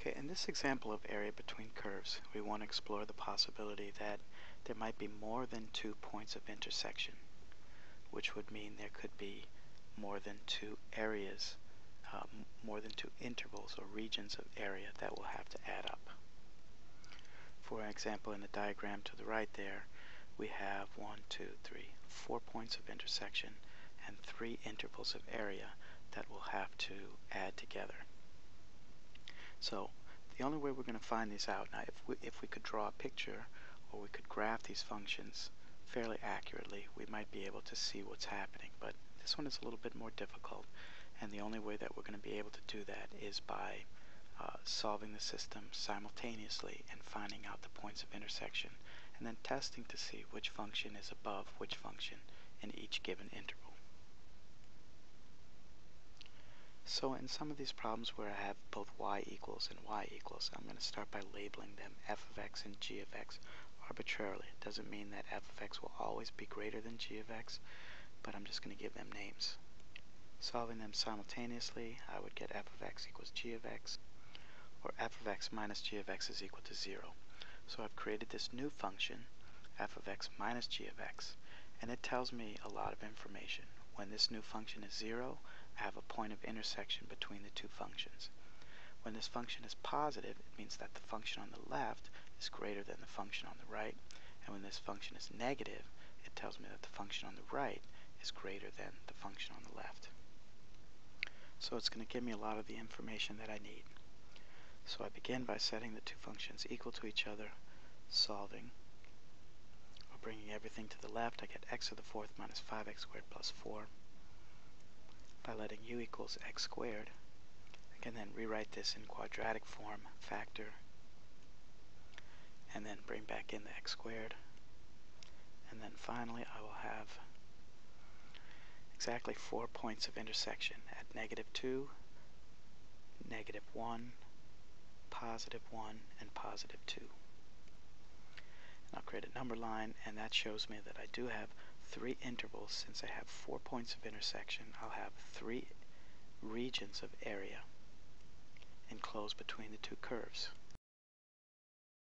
Okay, in this example of area between curves, we want to explore the possibility that there might be more than 2 points of intersection, which would mean there could be more than 2 areas, more than 2 intervals or regions of area that will have to add up. For example, in the diagram to the right there, we have 4 points of intersection and 3 intervals of area that will have to add together. So the only way we're going to find these out, now if we could draw a picture or we could graph these functions fairly accurately, we might be able to see what's happening, but this one is a little bit more difficult, and the only way that we're going to be able to do that is by solving the system simultaneously and finding out the points of intersection, and then testing to see which function is above which function in each given interval. So in some of these problems where I have both y equals and y equals, I'm going to start by labeling them f of x and g of x arbitrarily. It doesn't mean that f of x will always be greater than g of x, but I'm just going to give them names. Solving them simultaneously, I would get f of x equals g of x, or f of x minus g of x is equal to 0. So I've created this new function, f of x minus g of x, and it tells me a lot of information. When this new function is 0, I have a point of intersection between the two functions. When this function is positive, it means that the function on the left is greater than the function on the right, and when this function is negative, it tells me that the function on the right is greater than the function on the left. So it's going to give me a lot of the information that I need. So I begin by setting the two functions equal to each other, solving, or bringing everything to the left. I get x to the fourth minus 5x squared plus 4. By letting u equals x squared, I can then rewrite this in quadratic form, factor, and then bring back in the x squared. And then finally I will have exactly 4 points of intersection at -2, -1, +1, and +2. And I'll create a number line, and that shows me that I do have 3 intervals. Since I have 4 points of intersection, I'll have 3 regions of area enclosed between the two curves.